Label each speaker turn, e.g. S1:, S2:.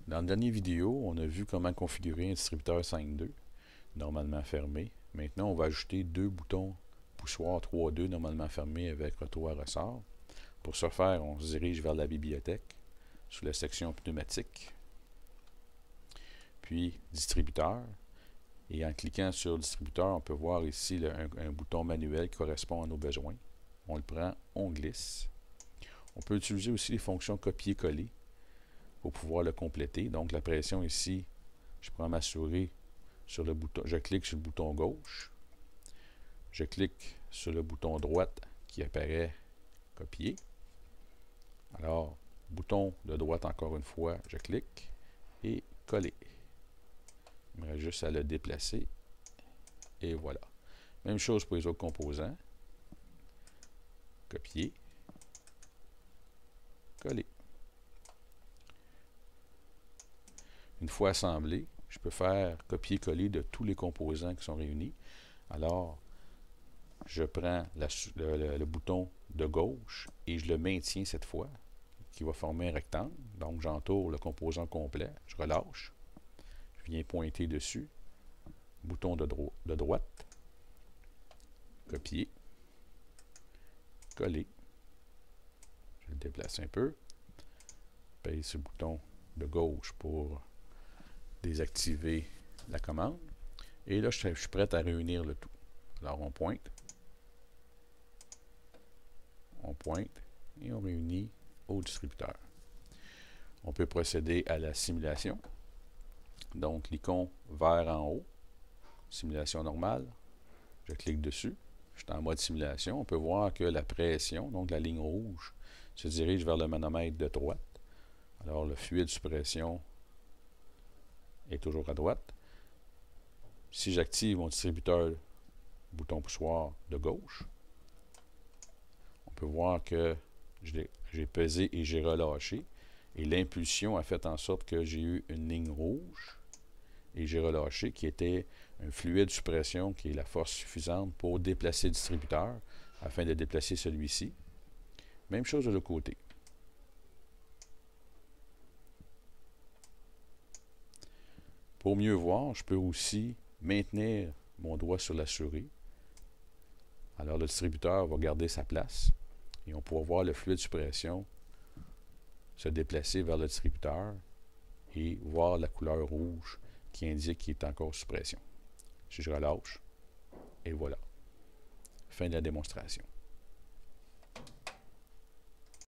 S1: Dans la dernière vidéo, on a vu comment configurer un distributeur 5.2, normalement fermé. Maintenant, on va ajouter deux boutons poussoir 3.2, normalement fermés avec retour à ressort. Pour ce faire, on se dirige vers la bibliothèque, sous la section pneumatique, puis distributeur. Et en cliquant sur le distributeur, on peut voir ici un bouton manuel qui correspond à nos besoins. On le prend, on glisse. On peut utiliser aussi les fonctions copier-coller pour pouvoir le compléter. Donc la pression ici, je prends ma souris sur le bouton, je clique sur le bouton gauche, je clique sur le bouton droite qui apparaît copier. Alors, bouton de droite encore une fois, je clique et coller. Il me reste juste à le déplacer et voilà. Même chose pour les autres composants. Copier, coller. Une fois assemblé, je peux faire copier-coller de tous les composants qui sont réunis. Alors, je prends le bouton de gauche et je le maintiens cette fois, qui va former un rectangle. Donc, j'entoure le composant complet, je relâche, je viens pointer dessus, bouton de droite, copier, coller, je le déplace un peu, pèse sur le bouton de gauche pour désactiver la commande, et là, je suis prêt à réunir le tout. Alors, on pointe, et on réunit au distributeur. On peut procéder à la simulation. Donc, l'icône vert en haut, simulation normale, je clique dessus, je suis en mode simulation. On peut voir que la pression, donc la ligne rouge, se dirige vers le manomètre de droite. Alors, le fluide sous pression est toujours à droite. Si j'active mon distributeur, bouton poussoir de gauche, on peut voir que j'ai pesé et j'ai relâché. Et l'impulsion a fait en sorte que j'ai eu une ligne rouge et j'ai relâché, qui était un fluide sous pression, qui est la force suffisante pour déplacer le distributeur, afin de déplacer celui-ci. Même chose de l'autre côté. Pour mieux voir, je peux aussi maintenir mon doigt sur la souris. Alors le distributeur va garder sa place et on pourra voir le fluide sous pression se déplacer vers le distributeur et voir la couleur rouge qui indique qu'il est encore sous pression. Si je relâche, et voilà. Fin de la démonstration.